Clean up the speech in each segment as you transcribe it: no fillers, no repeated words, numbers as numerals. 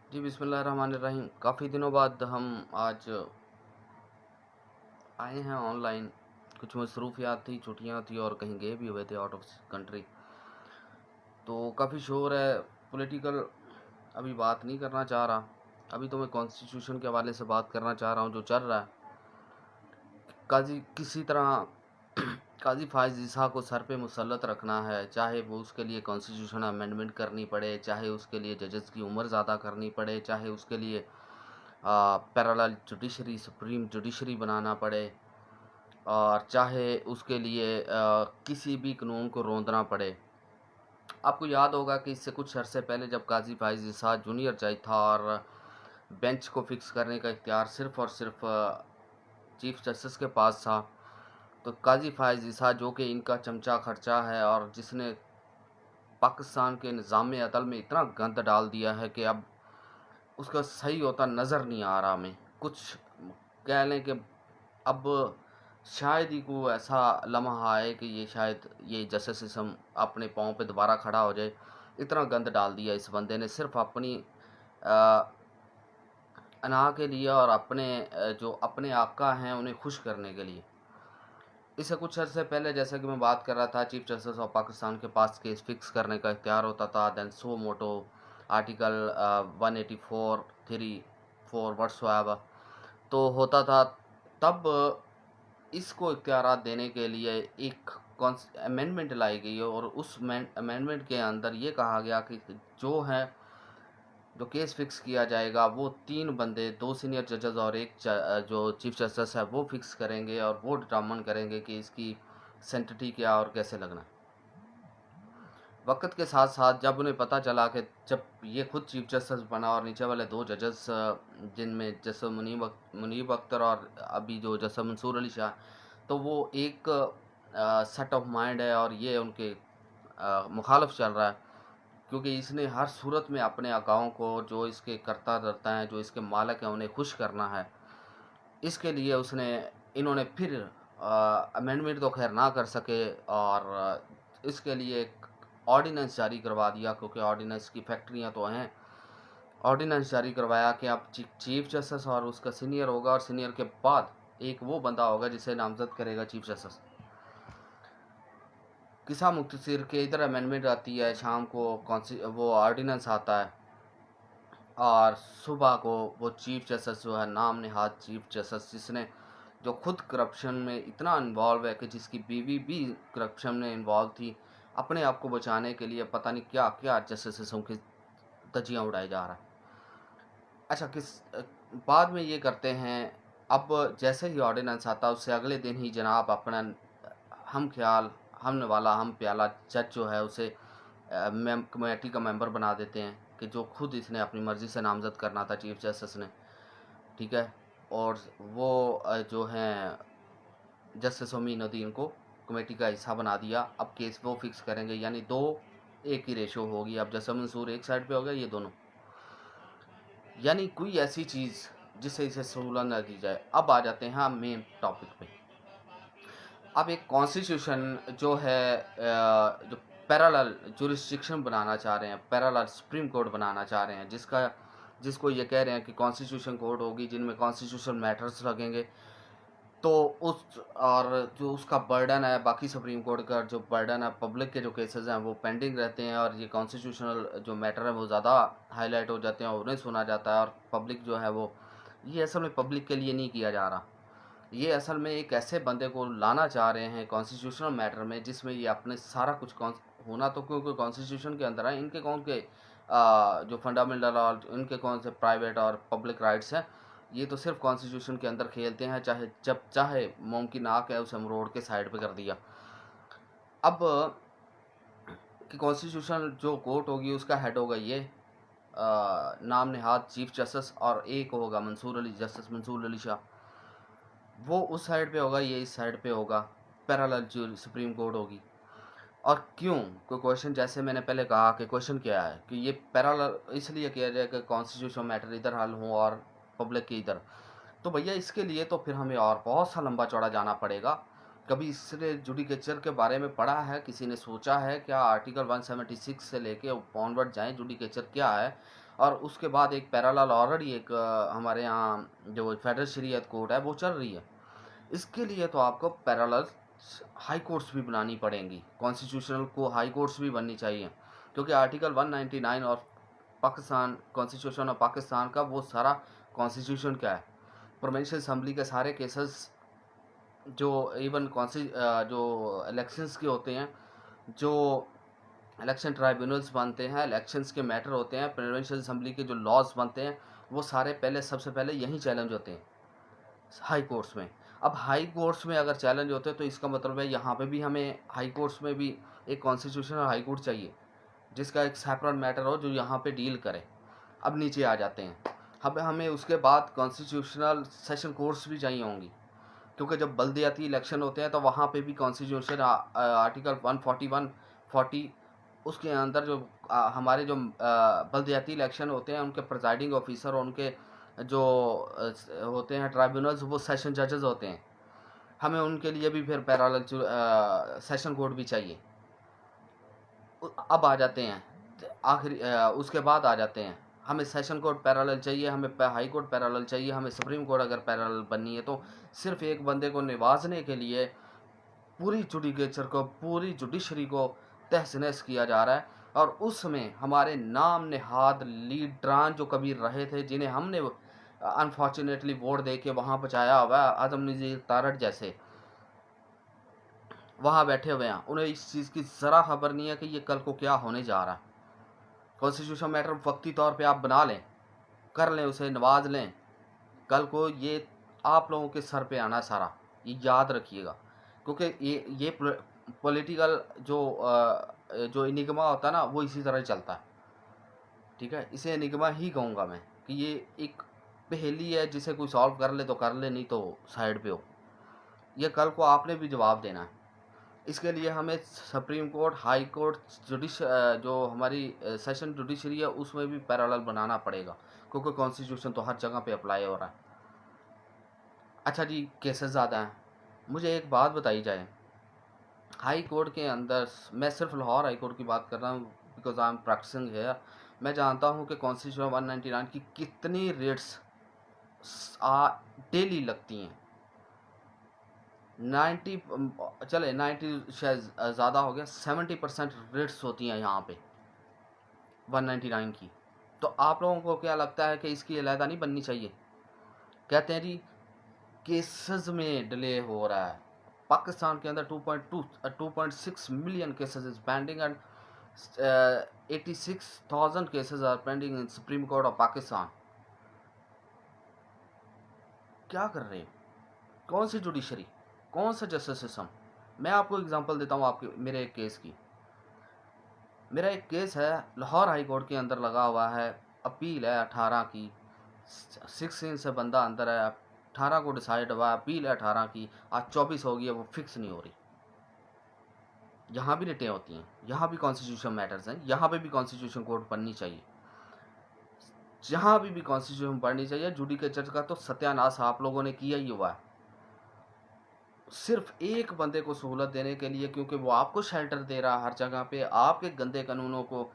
जी, बिस्मिल्लाहिर्रहमानिर्रहीम। काफ़ी दिनों बाद हम आज आए हैं ऑनलाइन। कुछ मसरूफ़ियात थी, छुट्टियाँ थी और कहीं गए भी हुए थे आउट ऑफ कंट्री। तो काफ़ी शोर है, पॉलिटिकल अभी बात नहीं करना चाह रहा। अभी तो मैं कॉन्स्टिट्यूशन के हवाले से बात करना चाह रहा हूँ जो चल रहा है। काज़ी किसी तरह काज़ी फ़ाइज़ ईसा को सर पे मुसल्लत रखना है, चाहे वो उसके लिए कॉन्स्टिट्यूशन अमेंडमेंट करनी पड़े, चाहे उसके लिए जजेस की उम्र ज़्यादा करनी पड़े, चाहे उसके लिए पैरेलल जुडिशरी सुप्रीम जुडिशरी बनाना पड़े, और चाहे उसके लिए किसी भी कानून को रोंदना पड़े। आपको याद होगा कि इससे कुछ अरसे पहले जब काजी फाइज इसाद जूनियर जज था और बेंच को फिक्स करने का इख्तियार सिर्फ़ और सिर्फ चीफ जस्टिस के पास था, तो काजी फाइज इसाद जो कि इनका चमचा खर्चा है और जिसने पाकिस्तान के निज़ाम अदल में इतना गंद डाल दिया है कि अब उसका सही होता नज़र नहीं आ रहा। हमें कुछ कह लें कि अब शायद ही कोई ऐसा लम्हा आए कि ये शायद ये जस्टिस सिस्टम अपने पाँव पे दोबारा खड़ा हो जाए। इतना गंद डाल दिया इस बंदे ने सिर्फ अपनी अ, अना के लिए और अपने जो अपने आका हैं उन्हें खुश करने के लिए। इससे कुछ अर्से पहले जैसा कि मैं बात कर रहा था, चीफ जस्टिस ऑफ पाकिस्तान के पास केस फिक्स करने का इख्तियार होता था, देन सो मोटो आर्टिकल 184 3 4 व्हाट्सएवर तो होता था। तब इसको इख्तियारात देने के लिए एक अमेंडमेंट लाई गई और उस अमेंडमेंट के अंदर ये कहा गया कि जो केस फिक्स किया जाएगा वो 3 बंदे, 2 सीनियर जजेस और एक जो चीफ जस्टिस है वो फिक्स करेंगे और वो डिटर्मिन करेंगे कि इसकी सेंटिटी क्या और कैसे लगना है। वक्त के साथ साथ जब उन्हें पता चला कि जब ये खुद चीफ जस्टिस बना और नीचे वाले 2 जजेस जिनमें जस्टिस मुनीब अख्तर और अभी जो जस्टिस मंसूर अली शाह, तो वो एक सेट ऑफ माइंड है और ये उनके मुखालिफ चल रहा है, क्योंकि इसने हर सूरत में अपने आकाओं को, जो इसके कर्ता धर्ता हैं, जो इसके मालिक हैं, उन्हें खुश करना है। इसके लिए इन्होंने फिर अमेंडमेंट तो खैर ना कर सके और इसके लिए एक ऑर्डिनेंस जारी करवा दिया, क्योंकि ऑर्डिनेंस की फैक्ट्रियां तो हैं। ऑर्डिनेंस जारी करवाया कि अब चीफ जस्टिस और उसका सीनियर होगा और सीनियर के बाद एक वो बंदा होगा जिसे नामजद करेगा चीफ जस्टिस। किसा मुख्तसर के इधर अमेंडमेंट आती है, शाम को वो ऑर्डिनेंस आता है और सुबह को वो चीफ जस्टिस जो है, नाम नहाद चीफ जस्टिस, जिसने जो खुद करप्शन में इतना इन्वॉल्व है कि जिसकी बीवी भी करप्शन में इन्वॉल्व थी, अपने आप को बचाने के लिए पता नहीं क्या क्या जस्टिसों की धज्जियाँ उड़ाई जा रहा है। अच्छा, बाद में ये करते हैं। अब जैसे ही ऑर्डिनेंस आता है उससे अगले दिन ही जनाब अपना हम ख्याल हमने वाला हम प्याला जज जो है उसे कमेटी का मेंबर बना देते हैं, कि जो खुद इसने अपनी मर्ज़ी से नामज़द करना था चीफ जस्टिस ने, ठीक है। और वो जो हैं जस्टिस अमीनुद्दीन को कमेटी का हिस्सा बना दिया। अब केस वो फिक्स करेंगे, यानी 2-1 की रेशो होगी। अब जस्टिस मंसूर एक साइड पे हो गया, ये दोनों, यानी कोई ऐसी चीज़ जिससे इसे सहूलत न दी जाए। अब आ जाते हैं मेन टॉपिक पे। अब एक कॉन्स्टिट्यूशन जो है जो पैरेलल जुरिस्डिक्शन बनाना चाह रहे हैं, पैरेलल सुप्रीम कोर्ट बनाना चाह रहे हैं, जिसको ये कह रहे हैं कि कॉन्स्टिट्यूशन कोर्ट होगी जिनमें कॉन्स्टिट्यूशन मैटर्स लगेंगे। तो और जो उसका बर्डन है, बाकी सुप्रीम कोर्ट का जो बर्डन है, पब्लिक के जो केसेस हैं वो पेंडिंग रहते हैं और ये कॉन्स्टिट्यूशनल जो मैटर है वो ज़्यादा हाईलाइट हो जाते हैं और उन्हें सुना जाता है। और पब्लिक जो है वो, ये असल में पब्लिक के लिए नहीं किया जा रहा। ये असल में एक ऐसे बंदे को लाना चाह रहे हैं कॉन्स्टिट्यूशनल मैटर में, जिसमें ये अपने सारा कुछ होना तो, क्योंकि कॉन्स्टिट्यूशन के अंदर है, इनके कौन के जो फंडामेंटल और इनके कौन से प्राइवेट और पब्लिक राइट्स हैं, ये तो सिर्फ कॉन्स्टिट्यूशन के अंदर खेलते हैं। चाहे जब चाहे मुमकिन आके उसे मरोड़ के साइड पे कर दिया। अब कि कॉन्स्टिट्यूशन जो कोर्ट होगी उसका हेड होगा ये नाम नहाद चीफ जस्टिस, और एक होगा जस्टिस मंसूर अली शाह। वो उस साइड पे होगा, ये इस साइड पे होगा। पैरेलल जो सुप्रीम कोर्ट होगी। और क्यों, कोई क्वेश्चन, जैसे मैंने पहले कहा कि क्वेश्चन क्या है कि ये पैरेलल इसलिए किया जाए कि कॉन्स्टिट्यूशन मैटर इधर हल हो और पब्लिक के इधर। तो भैया इसके लिए तो फिर हमें और बहुत सा लंबा चौड़ा जाना पड़ेगा। कभी इसने जुडिकेचर के बारे में पढ़ा है, किसी ने सोचा है क्या आर्टिकल 176 से लेके ऑनवर्ड जाएं जुडिकेचर क्या है और उसके बाद एक पैरेलल ऑलरेडी एक हमारे यहाँ जो फेडरल शरीयत कोर्ट है वो चल रही है। इसके लिए तो आपको पैरेलल हाई कोर्ट्स भी बनानी पड़ेंगी, कॉन्स्टिट्यूशनल को हाई कोर्ट्स भी बननी चाहिए, क्योंकि आर्टिकल 199 और पाकिस्तान कॉन्स्टिट्यूशन ऑफ पाकिस्तान का वो सारा कॉन्स्टिट्यूशन क्या है, प्रोविंशियल असम्बली के सारे केसेस जो इवन जो इलेक्शंस के होते हैं, जो इलेक्शन ट्राइब्यूनल्स बनते हैं, इलेक्शंस के मैटर होते हैं, प्रोविंशियल असम्बली के जो लॉज बनते हैं, वो सारे सबसे पहले यहीं चैलेंज होते हैं हाई कोर्ट्स में। अब हाई कोर्ट्स में अगर चैलेंज होते हैं तो इसका मतलब है यहाँ पे भी हमें हाई कोर्ट्स में भी एक कॉन्स्टिट्यूशनल हाई कोर्ट चाहिए जिसका एक सेपरेट मैटर हो जो यहाँ पे डील करे। अब नीचे आ जाते हैं, अब हमें उसके बाद कॉन्स्टिट्यूशनल सेशन कोर्ट्स भी चाहिए होंगी, क्योंकि जब बल्दियाती इलेक्शन होते हैं तो वहाँ पे भी कॉन्स्टिट्यूशन आर्टिकल 141 40 उसके अंदर जो हमारे जो बल्दियाती इलेक्शन होते हैं उनके प्रिजाइडिंग ऑफिसर और उनके जो होते हैं ट्राइब्यूनल्स वो सेशन जजेस होते हैं, हमें उनके लिए भी फिर पैरेलल सेशन कोर्ट भी चाहिए। अब आ जाते हैं आखिरी उसके बाद आ जाते हैं हमें सेशन कोर्ट पैरेलल चाहिए, हमें हाई कोर्ट पैरेलल चाहिए, हमें सुप्रीम कोर्ट अगर पैरेलल बननी है तो सिर्फ एक बंदे को निवाजने के लिए पूरी जुडिकेचर को, पूरी जुडिशरी को तहस नहस किया जा रहा है। और उसमें हमारे नाम नेहाद लीडरान जो कभी रहे थे, जिन्हें हमने अनफॉर्चुनेटली वोट दे के वहाँ बचाया हुआ है, आजम नज़ीर तारड़ जैसे वहाँ बैठे हुए हैं, उन्हें इस चीज़ की ज़रा खबर नहीं है कि ये कल को क्या होने जा रहा है। कॉन्स्टिट्यूशन मैटर वक्ती तौर पे आप बना लें, कर लें, उसे नवाज लें, कल को ये आप लोगों के सर पे आना सारा, ये याद रखिएगा। क्योंकि ये पॉलिटिकल जो इनिग्मा होता है ना वो इसी तरह चलता है, ठीक है। इसे इनिग्मा ही कहूँगा मैं कि ये एक पहेली है, जिसे कोई सॉल्व कर ले तो कर ले, नहीं तो साइड पे हो। ये कल को आपने भी जवाब देना है। इसके लिए हमें सुप्रीम कोर्ट, हाई कोर्ट, जो हमारी सेशन जुडिशरी है उसमें भी पैरेलल बनाना पड़ेगा, क्योंकि कॉन्स्टिट्यूशन तो हर जगह पे अप्लाई हो रहा है। अच्छा जी, केसेस ज़्यादा हैं। मुझे एक बात बताई जाए, हाई कोर्ट के अंदर, मैं सिर्फ लाहौर हाई कोर्ट की बात कर रहा हूँ बिकॉज आई एम प्रैक्टिसिंग है, मैं जानता हूँ कि कॉन्स्टिट्यूशन 199 की कितनी रेट्स डेली लगती हैं। 90 चले 90 शायद ज़्यादा हो गया, 70% रेट्स होती हैं यहाँ पे 199 की। तो आप लोगों को क्या लगता है कि इसकी अलहदा नहीं बननी चाहिए? कहते हैं जी केसेस में डिले हो रहा है। पाकिस्तान के अंदर 2.6 million cases is pending and 86,000 cases are pending in supreme court of Pakistan. क्या कर रहे हो? कौन सी जुडिशरी, कौन सा जस्टिस सिस्टम? मैं आपको एग्जांपल देता हूँ आपके मेरे एक केस की। मेरा एक केस है लाहौर हाई कोर्ट के अंदर लगा हुआ है, अपील है 18 की, 16 से बंदा अंदर है, 18 को डिसाइड हुआ, अपील है 18 की, आज 24 हो गई है, वो फिक्स नहीं हो रही। यहाँ भी रिटें होती हैं, यहाँ भी कॉन्स्टिट्यूशन मैटर्स हैं, यहाँ पे भी कॉन्स्टिट्यूशन कोर्ट बननी चाहिए, जहाँ भी कॉन्स्टिट्यूशन बननी चाहिए। जुडिकेचर का तो सत्यानाश आप लोगों ने किया ही हुआ है, सिर्फ एक बंदे को सहूलत देने के लिए, क्योंकि वो आपको शेल्टर दे रहा है हर जगह पे, आपके गंदे कानूनों को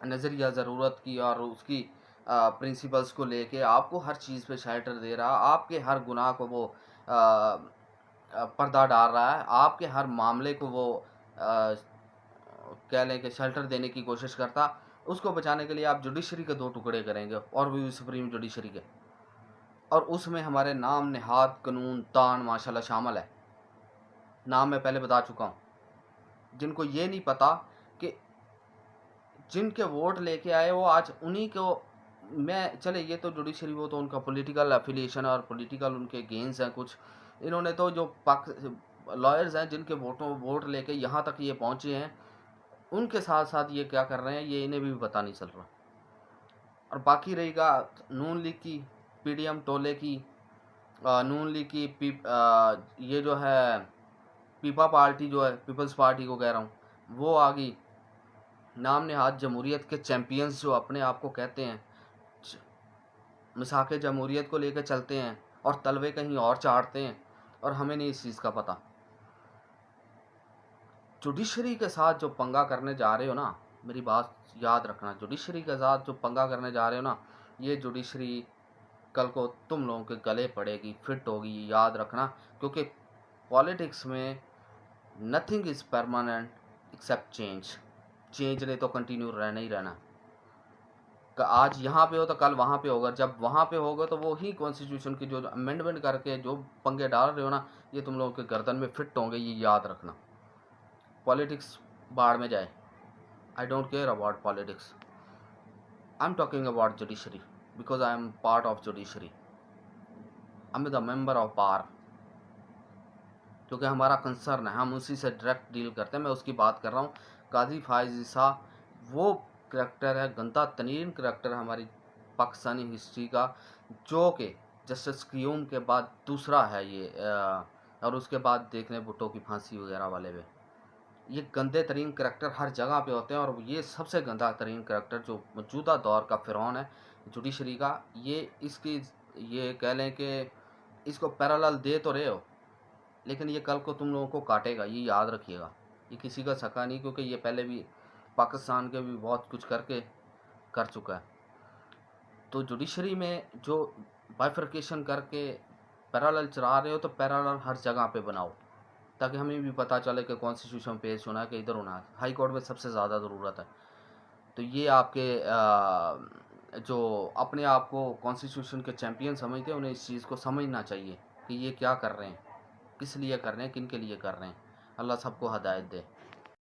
नज़रिया ज़रूरत की और उसकी प्रिंसिपल्स को लेके आपको हर चीज़ पे शेल्टर दे रहा है, आपके हर गुनाह को वो पर्दा डाल रहा है, आपके हर मामले को वो कह लें कि शेल्टर देने की कोशिश करता। उसको बचाने के लिए आप जुडिशरी के 2 टुकड़े करेंगे, और भी सुप्रीम जुडिशरी के, और उसमें हमारे नाम नेहाद कानून दान माशाल्लाह शामिल है। नाम मैं पहले बता चुका हूँ, जिनको ये नहीं पता कि जिनके वोट लेके आए वो आज उन्हीं को, मैं चले ये तो जुडिशरी वो तो उनका पॉलिटिकल एफिलिएशन और पॉलिटिकल उनके गेंस हैं कुछ, इन्होंने तो जो लॉयर्स हैं जिनके वोट लेके यहाँ तक ये पहुँचे हैं, उनके साथ साथ ये क्या कर रहे हैं ये इन्हें भी पता नहीं चल रहा। और बाकी रहेगा नून लीग की, पीडीएम टोले की, नून लीग की ये जो है पीपा पार्टी जो है, पीपल्स पार्टी को कह रहा हूँ, वो आ गई। नाम नेहाद जमहूरियत के चैम्पियंस जो अपने आप को कहते हैं, मिसाके जमहूरियत को लेकर चलते हैं और तलवे कहीं और चाटते हैं, और हमें नहीं इस चीज़ का पता। जुडिशरी के साथ जो पंगा करने जा रहे हो ना, मेरी बात याद रखना, जुडिशरी के साथ जो पंगा करने जा रहे हो ना, ये जुडिशरी कल को तुम लोगों के गले पड़ेगी, फिट होगी, याद रखना। क्योंकि पॉलिटिक्स में nothing is permanent except change. Change ने तो कंटिन्यू रहना ही रहना। आज यहाँ पे हो तो कल वहाँ पे होगा, जब वहाँ पे होगा तो वो ही कॉन्स्टिट्यूशन की जो अमेंडमेंट करके जो पंगे डाल रहे हो ना, ये तुम लोगों के गर्दन में फिट होंगे, ये याद रखना। पॉलिटिक्स बाढ़ में जाए, I don't care about politics, I am talking about judiciary because I am part of judiciary, I am the member of बार, क्योंकि हमारा कंसर्न है, हम उसी से डायरेक्ट डील करते हैं। मैं उसकी बात कर रहा हूँ। काजी फायज ईसा वो करैक्टर है, गंदा तरीन करैक्टर है हमारी पाकिस्तानी हिस्ट्री का, जो कि जस्टिस क्यूम के बाद दूसरा है ये, और उसके बाद देखने भुट्टो की फांसी वगैरह वाले में। ये गंदे तरीन करैक्टर हर जगह पे होते हैं, और ये सबसे गंदा तरीन करैक्टर जो मौजूदा दौर का फ़िरौन है जुडिशरी का, ये इसकी ये कह लें कि इसको पैरेलल दे तो रहे हो, लेकिन ये कल को तुम लोगों को काटेगा, ये याद रखिएगा। ये किसी का सका नहीं, क्योंकि ये पहले भी पाकिस्तान के भी बहुत कुछ करके कर चुका है। तो जुडिशरी में जो बाइफर्केशन करके पैरेलल चला रहे हो, तो पैरेलल हर जगह पे बनाओ, ताकि हमें भी पता चले कि कॉन्स्टिट्यूशन पेश होना है कि इधर होना है। हाई कोर्ट में सबसे ज़्यादा ज़रूरत है। तो ये आपके जो अपने आप को कॉन्स्टिट्यूशन के चैम्पियन समझते हैं, उन्हें इस चीज़ को समझना चाहिए कि ये क्या कर रहे हैं, किस लिए कर रहे हैं, किन के लिए कर रहे हैं। अल्लाह सबको हदायत दे।